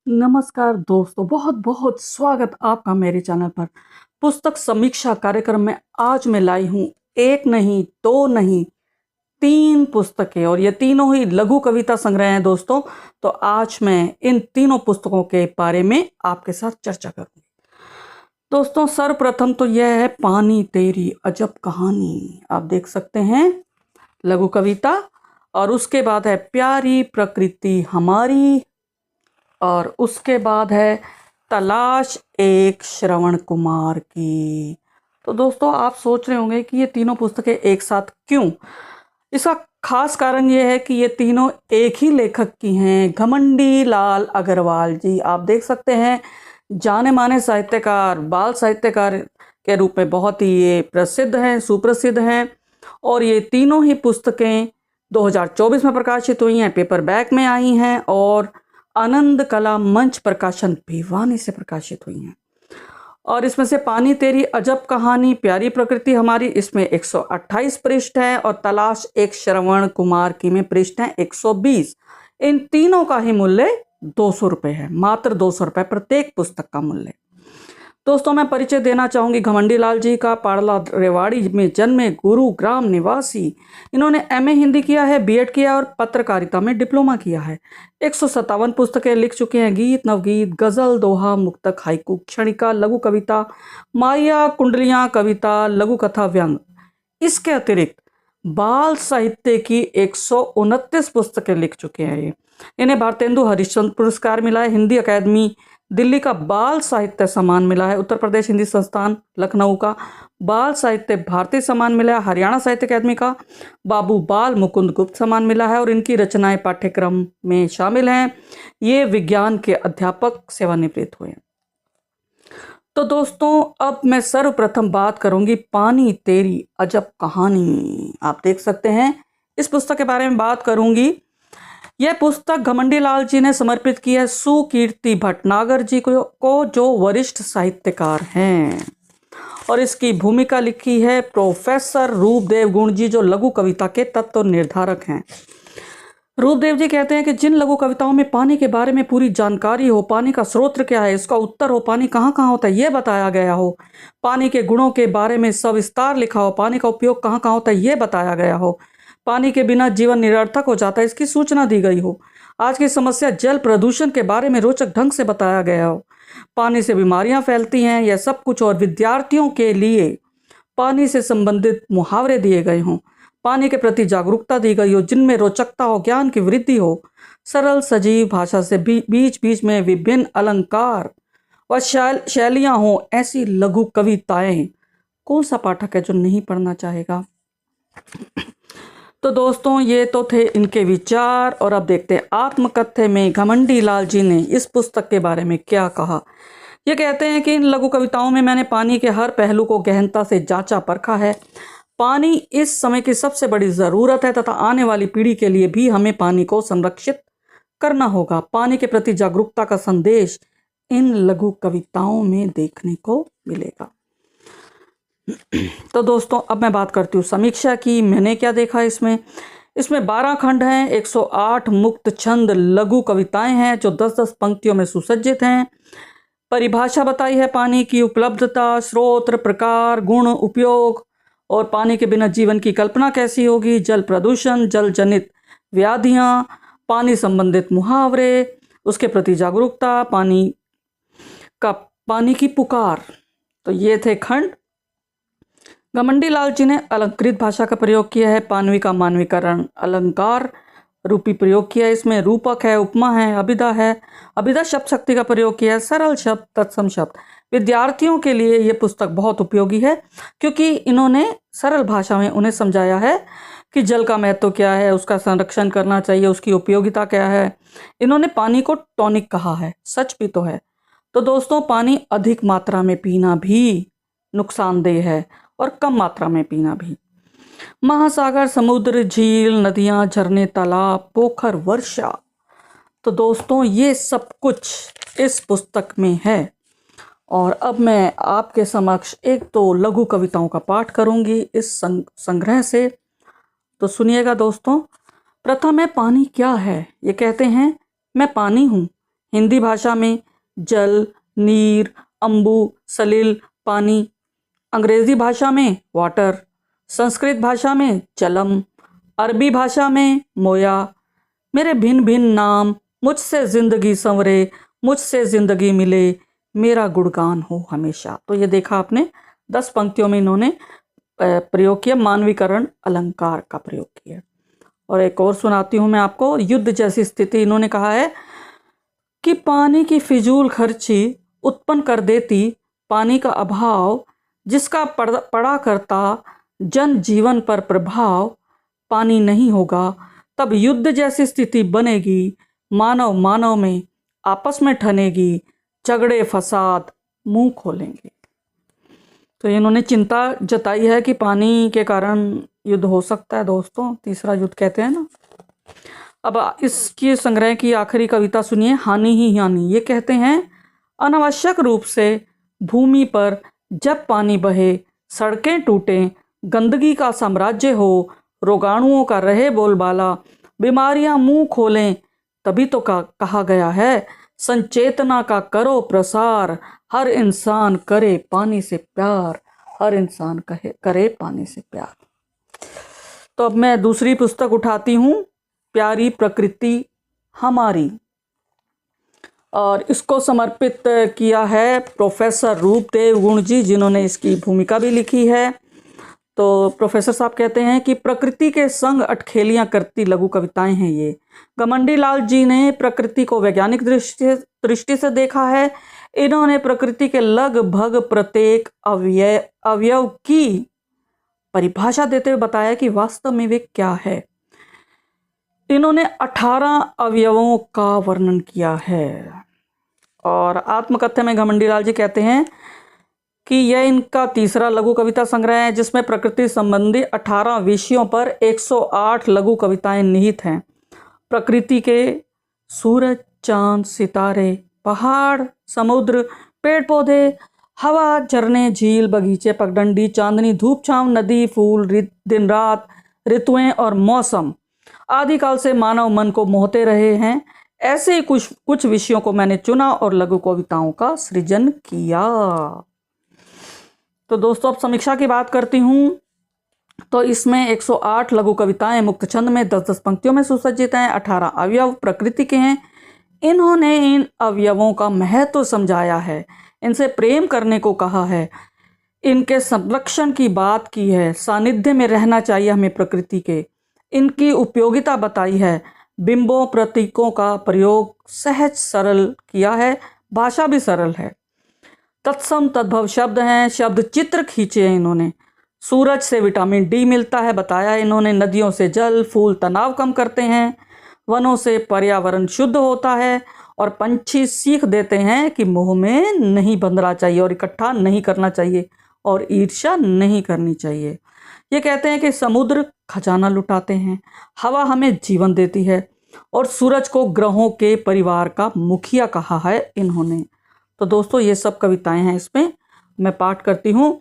नमस्कार दोस्तों, बहुत बहुत स्वागत आपका मेरे चैनल पर। पुस्तक समीक्षा कार्यक्रम में आज मैं लाई हूँ एक नहीं, दो नहीं, तीन पुस्तकें, और ये तीनों ही लघु कविता संग्रह हैं दोस्तों। तो आज मैं इन तीनों पुस्तकों के बारे में आपके साथ चर्चा करूंगी। दोस्तों, सर्वप्रथम तो यह है पानी तेरी अजब कहानी। आप देख सकते हैं लघु कविता। और उसके बाद है प्यारी प्रकृति हमारी। और उसके बाद है तलाश एक श्रवण कुमार की। तो दोस्तों, आप सोच रहे होंगे कि ये तीनों पुस्तकें एक साथ क्यों। इसका खास कारण ये है कि ये तीनों एक ही लेखक की हैं, घमंडी लाल अग्रवाल जी। आप देख सकते हैं, जाने माने साहित्यकार, बाल साहित्यकार के रूप में बहुत ही ये प्रसिद्ध हैं, सुप्रसिद्ध हैं। और ये तीनों ही पुस्तकें 2024 में प्रकाशित हुई हैं, पेपरबैक में आई हैं और आनंद कला मंच प्रकाशन भिवानी से प्रकाशित हुई हैं। और इसमें से पानी तेरी अजब कहानी, प्यारी प्रकृति हमारी, इसमें 128 पृष्ठ है और तलाश एक श्रवण कुमार की में पृष्ठ है 120। इन तीनों का ही मूल्य 200 रुपये है, मात्र 200 रुपये प्रत्येक पुस्तक का मूल्य। दोस्तों, मैं परिचय देना चाहूँगी घमंडी लाल जी का। पाड़ला रेवाड़ी में जन्मे, गुरुग्राम निवासी। इन्होंने एमए हिंदी किया है, बीएड किया और पत्रकारिता में डिप्लोमा किया है। 157 पुस्तकें लिख चुके हैं। गीत, नवगीत, गजल, दोहा, मुक्तक, हाइकू, क्षणिका, लघु कविता, माया, कुंडलियाँ, कविता, लघु कथा, व्यंग। इसके अतिरिक्त बाल साहित्य की 129 पुस्तकें लिख चुके हैं ये। इन्हें भारतेंदु हरिश्चंद्र पुरस्कार मिला है, हिंदी अकादमी दिल्ली का बाल साहित्य सम्मान मिला है, उत्तर प्रदेश हिंदी संस्थान लखनऊ का बाल साहित्य भारतीय सम्मान मिला है, हरियाणा साहित्य अकादमी का बाबू बाल मुकुंद गुप्त सम्मान मिला है और इनकी रचनाएं पाठ्यक्रम में शामिल हैं। ये विज्ञान के अध्यापक सेवानिवृत्त हुए हैं। तो दोस्तों, अब मैं सर्वप्रथम बात करूंगी पानी तेरी अजब कहानी। आप देख सकते हैं, इस पुस्तक के बारे में बात करूंगी। यह पुस्तक घमंडी लाल जी ने समर्पित की है सुकीर्ति भटनागर जी को, जो वरिष्ठ साहित्यकार हैं। और इसकी भूमिका लिखी है प्रोफेसर रूपदेव गुण जी, जो लघु कविता के तत्व निर्धारक हैं। रूपदेव जी कहते हैं कि जिन लघु कविताओं में पानी के बारे में पूरी जानकारी हो, पानी का स्रोत क्या है, इसका उत्तर हो, पानी कहाँ कहाँ होता है ये बताया गया हो, पानी के गुणों के बारे में सविस्तार लिखा हो, पानी का उपयोग कहाँ कहाँ होता है ये बताया गया हो, पानी के बिना जीवन निरर्थक हो जाता है इसकी सूचना दी गई हो, आज की समस्या जल प्रदूषण के बारे में रोचक ढंग से बताया गया हो, पानी से बीमारियां फैलती हैं, यह सब कुछ, और विद्यार्थियों के लिए पानी से संबंधित मुहावरे दिए गए हों, पानी के प्रति जागरूकता दी गई हो, जिनमें रोचकता हो, ज्ञान की वृद्धि हो, सरल सजीव भाषा से बीच बीच में विभिन्न अलंकार व शैलियां हों, ऐसी लघु कविताएं कौन सा पाठक है जो नहीं पढ़ना चाहेगा। तो दोस्तों, ये तो थे इनके विचार। और अब देखते हैं आत्मकथ्य में घमंडी लाल जी ने इस पुस्तक के बारे में क्या कहा। ये कहते हैं कि इन लघु कविताओं में मैंने पानी के हर पहलू को गहनता से जांचा परखा है। पानी इस समय की सबसे बड़ी ज़रूरत है तथा आने वाली पीढ़ी के लिए भी हमें पानी को संरक्षित करना होगा। पानी के प्रति जागरूकता का संदेश इन लघु कविताओं में देखने को मिलेगा। तो दोस्तों, अब मैं बात करती हूँ समीक्षा की। मैंने क्या देखा इसमें 12 खंड हैं, 108 मुक्त छंद लघु कविताएं हैं जो 10-10 पंक्तियों में सुसज्जित हैं। परिभाषा बताई है पानी की, उपलब्धता, स्रोत, प्रकार, गुण, उपयोग और पानी के बिना जीवन की कल्पना कैसी होगी, जल प्रदूषण, जल जनित व्याधियाँ, पानी संबंधित मुहावरे, उसके प्रति जागरूकता, पानी की पुकार। तो ये थे खंड। घमंडी लाल जी ने अलंकृत भाषा का प्रयोग किया है, पानवी का मानवीकरण अलंकार रूपी प्रयोग किया है। इसमें रूपक है, उपमा है, अभिधा है, अभिधा शब्द शक्ति का प्रयोग किया है, सरल शब्द, तत्सम शब्द। विद्यार्थियों के लिए ये पुस्तक बहुत उपयोगी है क्योंकि इन्होंने सरल भाषा में उन्हें समझाया है कि जल का महत्व क्या है, उसका संरक्षण करना चाहिए, उसकी उपयोगिता क्या है। इन्होंने पानी को टॉनिक कहा है, सच भी तो है। तो दोस्तों, पानी अधिक मात्रा में पीना भी नुकसानदेह है और कम मात्रा में पीना भी। महासागर, समुद्र, झील, नदियां, झरने, तालाब, पोखर, वर्षा, तो दोस्तों ये सब कुछ इस पुस्तक में है। और अब मैं आपके समक्ष एक दो लघु कविताओं का पाठ करूंगी इस संग्रह से, तो सुनिएगा दोस्तों। प्रथम है पानी क्या है। ये कहते हैं, मैं पानी हूँ, हिंदी भाषा में जल, नीर, अम्बु, सलिल, पानी। अंग्रेजी भाषा में वाटर। संस्कृत भाषा में जलम। अरबी भाषा में मोया। मेरे भिन्न भिन्न नाम, मुझसे जिंदगी संवरे, मुझसे जिंदगी मिले, मेरा गुणगान हो हमेशा। तो ये देखा आपने 10 पंक्तियों में इन्होंने प्रयोग किया, मानवीकरण अलंकार का प्रयोग किया। और एक और सुनाती हूँ मैं आपको। युद्ध जैसी स्थिति, इन्होंने कहा है कि पानी की फिजूल खर्ची उत्पन्न कर देती पानी का अभाव, जिसका पड़ा करता जन जीवन पर प्रभाव। पानी नहीं होगा तब युद्ध जैसी स्थिति बनेगी, मानव मानव में आपस में ठनेगी, झगड़े फसाद मुंह खोलेंगे। तो इन्होंने चिंता जताई है कि पानी के कारण युद्ध हो सकता है दोस्तों, तीसरा युद्ध कहते हैं ना। अब इसकी संग्रह की आखिरी कविता सुनिए, हानि ही हानि। ये कहते हैं, अनावश्यक रूप से भूमि पर जब पानी बहे, सड़कें टूटें, गंदगी का साम्राज्य हो, रोगाणुओं का रहे बोलबाला, बीमारियां मुंह खोलें, तभी तो कहा गया है, संचेतना का करो प्रसार, हर इंसान करे पानी से प्यार, हर इंसान करे पानी से प्यार। तो अब मैं दूसरी पुस्तक उठाती हूँ, प्यारी प्रकृति हमारी, और इसको समर्पित किया है प्रोफेसर रूपदेव गुण जी, जिन्होंने इसकी भूमिका भी लिखी है। तो प्रोफेसर साहब कहते हैं कि प्रकृति के संग अटखेलियां करती लघु कविताएं हैं ये। घमंडी लाल जी ने प्रकृति को वैज्ञानिक दृष्टि से देखा है। इन्होंने प्रकृति के लगभग प्रत्येक अवयव की परिभाषा देते हुए बताया कि वास्तव में वे क्या है। इन्होंने 18 अवयवों का वर्णन किया है। और आत्मकथ्य में घमंडी लाल जी कहते हैं कि यह इनका तीसरा लघु कविता संग्रह है, जिसमें प्रकृति संबंधी 18 विषयों पर 108 लघु कविताएं निहित हैं। प्रकृति के सूरज, चांद, सितारे, पहाड़, समुद्र, पेड़ पौधे, हवा, झरने, झील, बगीचे, पगडंडी, चांदनी, धूप छांव, नदी, फूल, दिन रात, ऋतुएं और मौसम आदिकाल से मानव मन को मोहते रहे हैं। ऐसे ही कुछ विषयों को मैंने चुना और लघु कविताओं का सृजन किया। तो दोस्तों अब समीक्षा की बात करती हूँ। तो इसमें 108 लघु कविताएं मुक्त छंद में 10-10 पंक्तियों में सुसज्जित हैं। 18 अवयव प्रकृति के हैं। इन्होंने इन अवयवों का महत्व समझाया है, इनसे प्रेम करने को कहा है, इनके संरक्षण की बात की है, सानिध्य में रहना चाहिए हमें प्रकृति के, इनकी उपयोगिता बताई है, बिंबों प्रतीकों का प्रयोग सहज सरल किया है, भाषा भी सरल है, तत्सम तद्भव शब्द हैं, शब्द चित्र खींचे हैं इन्होंने। सूरज से विटामिन डी मिलता है बताया इन्होंने, नदियों से जल, फूल तनाव कम करते हैं, वनों से पर्यावरण शुद्ध होता है, और पंछी सीख देते हैं कि मोह में नहीं बंधना चाहिए और इकट्ठा नहीं करना चाहिए और ईर्ष्या नहीं करनी चाहिए। ये कहते हैं कि समुद्र खजाना लुटाते हैं, हवा हमें जीवन देती है, और सूरज को ग्रहों के परिवार का मुखिया कहा है इन्होंने। तो दोस्तों ये सब कविताएं हैं, इसमें मैं पाठ करती हूँ।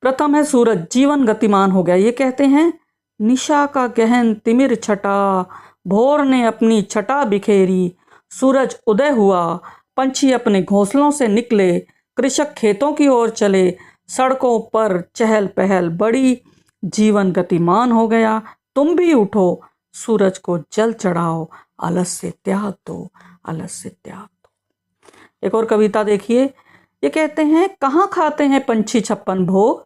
प्रथम है सूरज, जीवन गतिमान हो गया। ये कहते हैं, निशा का गहन तिमिर छटा, भोर ने अपनी छटा बिखेरी, सूरज उदय हुआ, पंछी अपने घोंसलों से निकले, कृषक खेतों की ओर चले, सड़कों पर चहल पहल बढ़ी, जीवन गतिमान हो गया, तुम भी उठो, सूरज को जल चढ़ाओ, आलस से त्याग दो, आलस से त्याग दो। एक और कविता देखिए। ये कहते हैं, कहाँ खाते हैं पंछी 56 भोग,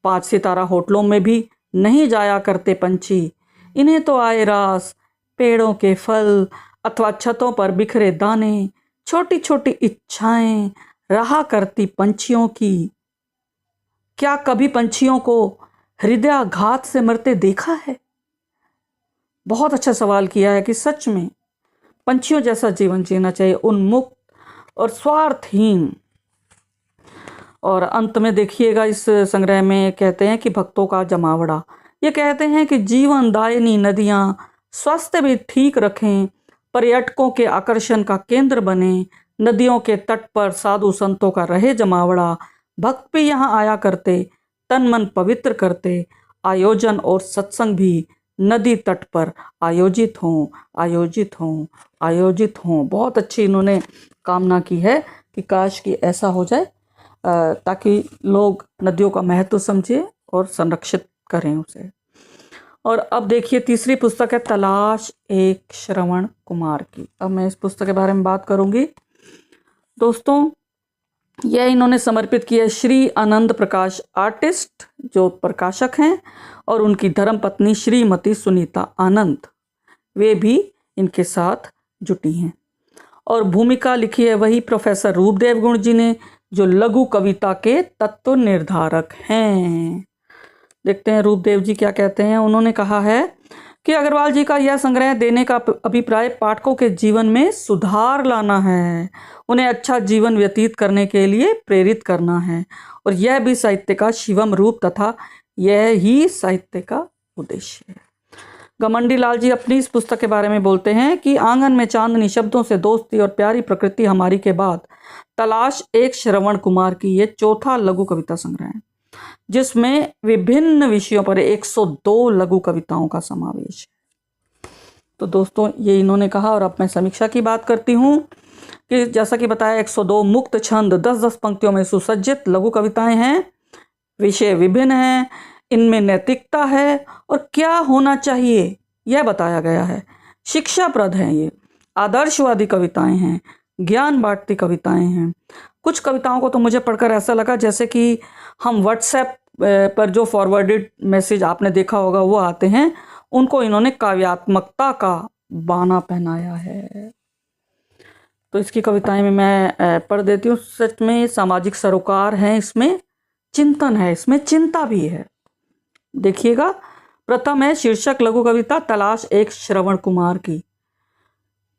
5 सितारा होटलों में भी नहीं जाया करते पंछी, इन्हें तो आए रास पेड़ों के फल अथवा छतों पर बिखरे दाने, छोटी छोटी इच्छाएं रहा करती पंछियों की। क्या कभी पंछियों को हृदयाघात से मरते देखा है? बहुत अच्छा सवाल किया है कि सच में पंछियों जैसा जीवन जीना चाहिए, उन्मुक्त और स्वार्थहीन। और अंत में देखिएगा इस संग्रह में कहते हैं कि भक्तों का जमावड़ा। ये कहते हैं कि जीवनदायिनी नदियाँ स्वास्थ्य भी ठीक रखें, पर्यटकों के आकर्षण का केंद्र बने, नदियों के तट पर साधु संतों का रहे जमावड़ा, भक्त भी यहाँ आया करते, तन मन पवित्र करते, आयोजन और सत्संग भी नदी तट पर आयोजित हों, आयोजित हों, आयोजित हों। बहुत अच्छी इन्होंने कामना की है कि काश कि ऐसा हो जाए, ताकि लोग नदियों का महत्व समझें और संरक्षित करें उसे। और अब देखिए तीसरी पुस्तक है तलाश एक श्रवण कुमार की। अब मैं इस पुस्तक के बारे में बात करूंगी। दोस्तों, यह इन्होंने समर्पित किया श्री आनंद प्रकाश आर्टिस्ट, जो प्रकाशक हैं, और उनकी धर्मपत्नी श्रीमती सुनीता आनंद, वे भी इनके साथ जुटी हैं। और भूमिका लिखी है वही प्रोफेसर रूपदेव गुण जी ने, जो लघु कविता के तत्व निर्धारक हैं। देखते हैं रूपदेव जी क्या कहते हैं। उन्होंने कहा है कि अग्रवाल जी का यह संग्रह देने का अभिप्राय पाठकों के जीवन में सुधार लाना है, उन्हें अच्छा जीवन व्यतीत करने के लिए प्रेरित करना है, और यह भी साहित्य का शिवम रूप तथा यह ही साहित्य का उद्देश्य है। घमंडी लाल जी अपनी इस पुस्तक के बारे में बोलते हैं कि आंगन में चांदनी, शब्दों से दोस्ती और प्यारी प्रकृति हमारी के बाद तलाश एक श्रवण कुमार की ये चौथा लघु कविता संग्रह है, जिसमें विभिन्न विषयों पर 102 लघु कविताओं का समावेश है। तो दोस्तों, ये इन्होंने कहा। और अब मैं समीक्षा की बात करती हूँ कि जैसा कि बताया 102 मुक्त छंद 10-10 पंक्तियों में सुसज्जित लघु कविताएं हैं। विषय विभिन्न हैं, इनमें नैतिकता है और क्या होना चाहिए यह बताया गया है। शिक्षाप्रद हैं, ये आदर्शवादी कविताएं हैं, ज्ञान बांटती कविताएं हैं। कुछ कविताओं को तो मुझे पढ़कर ऐसा लगा जैसे कि हम व्हाट्सएप पर जो फॉरवर्डेड मैसेज आपने देखा होगा वो आते हैं, उनको इन्होंने काव्यात्मकता का बाना पहनाया है। तो इसकी कविताएं में मैं पढ़ देती हूँ। सच में सामाजिक सरोकार हैं, इसमें चिंतन है, इसमें चिंता भी है। देखिएगा, प्रथम है शीर्षक लघु कविता तलाश एक श्रवण कुमार की।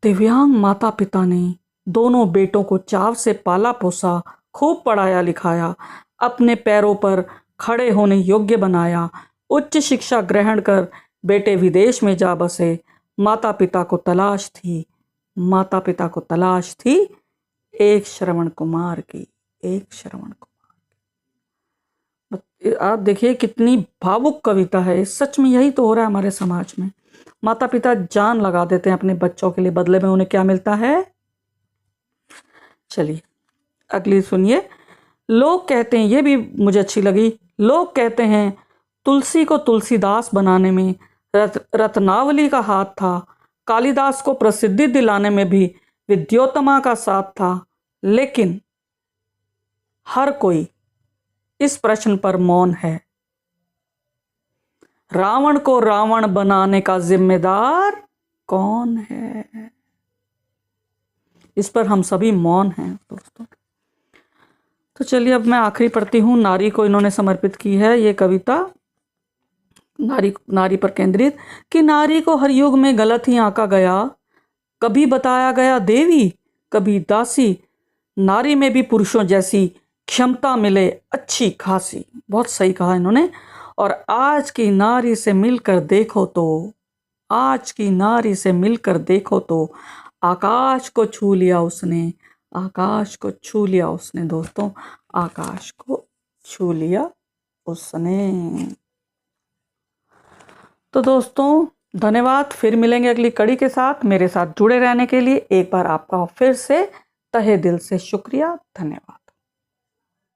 दिव्यांग माता पिता ने दोनों बेटों को चाव से पाला पोसा, खूब पढ़ाया लिखाया, अपने पैरों पर खड़े होने योग्य बनाया। उच्च शिक्षा ग्रहण कर बेटे विदेश में जा बसे। माता पिता को तलाश थी, माता पिता को तलाश थी एक श्रवण कुमार की, एक श्रवण कुमार। आप देखिए कितनी भावुक कविता है। सच में यही तो हो रहा है हमारे समाज में। माता पिता जान लगा देते हैं अपने बच्चों के लिए, बदले में उन्हें क्या मिलता है। चलिए अगली सुनिए। लोग कहते हैं, ये भी मुझे अच्छी लगी। लोग कहते हैं तुलसी को तुलसीदास बनाने में रत्नावली का हाथ था, कालिदास को प्रसिद्धि दिलाने में भी विद्योत्तमा का साथ था, लेकिन हर कोई इस प्रश्न पर मौन है। रावण को रावण बनाने का जिम्मेदार कौन है? इस पर हम सभी मौन हैं दोस्तों। तो चलिए अब मैं आखिरी पढ़ती हूँ। नारी को इन्होंने समर्पित की है ये कविता, नारी पर केंद्रित। कि नारी को हर युग में गलत ही आंका गया, कभी बताया गया देवी, कभी दासी। नारी में भी पुरुषों जैसी क्षमता मिले अच्छी खासी। बहुत सही कहा इन्होंने। और आज की नारी से मिलकर देखो तो, आज की नारी से मिलकर देखो तो आकाश को छू लिया उसने, आकाश को छू लिया उसने। दोस्तों, आकाश को छू लिया उसने। तो दोस्तों धन्यवाद। फिर मिलेंगे अगली कड़ी के साथ। मेरे साथ जुड़े रहने के लिए एक बार आपका फिर से तहे दिल से शुक्रिया। धन्यवाद।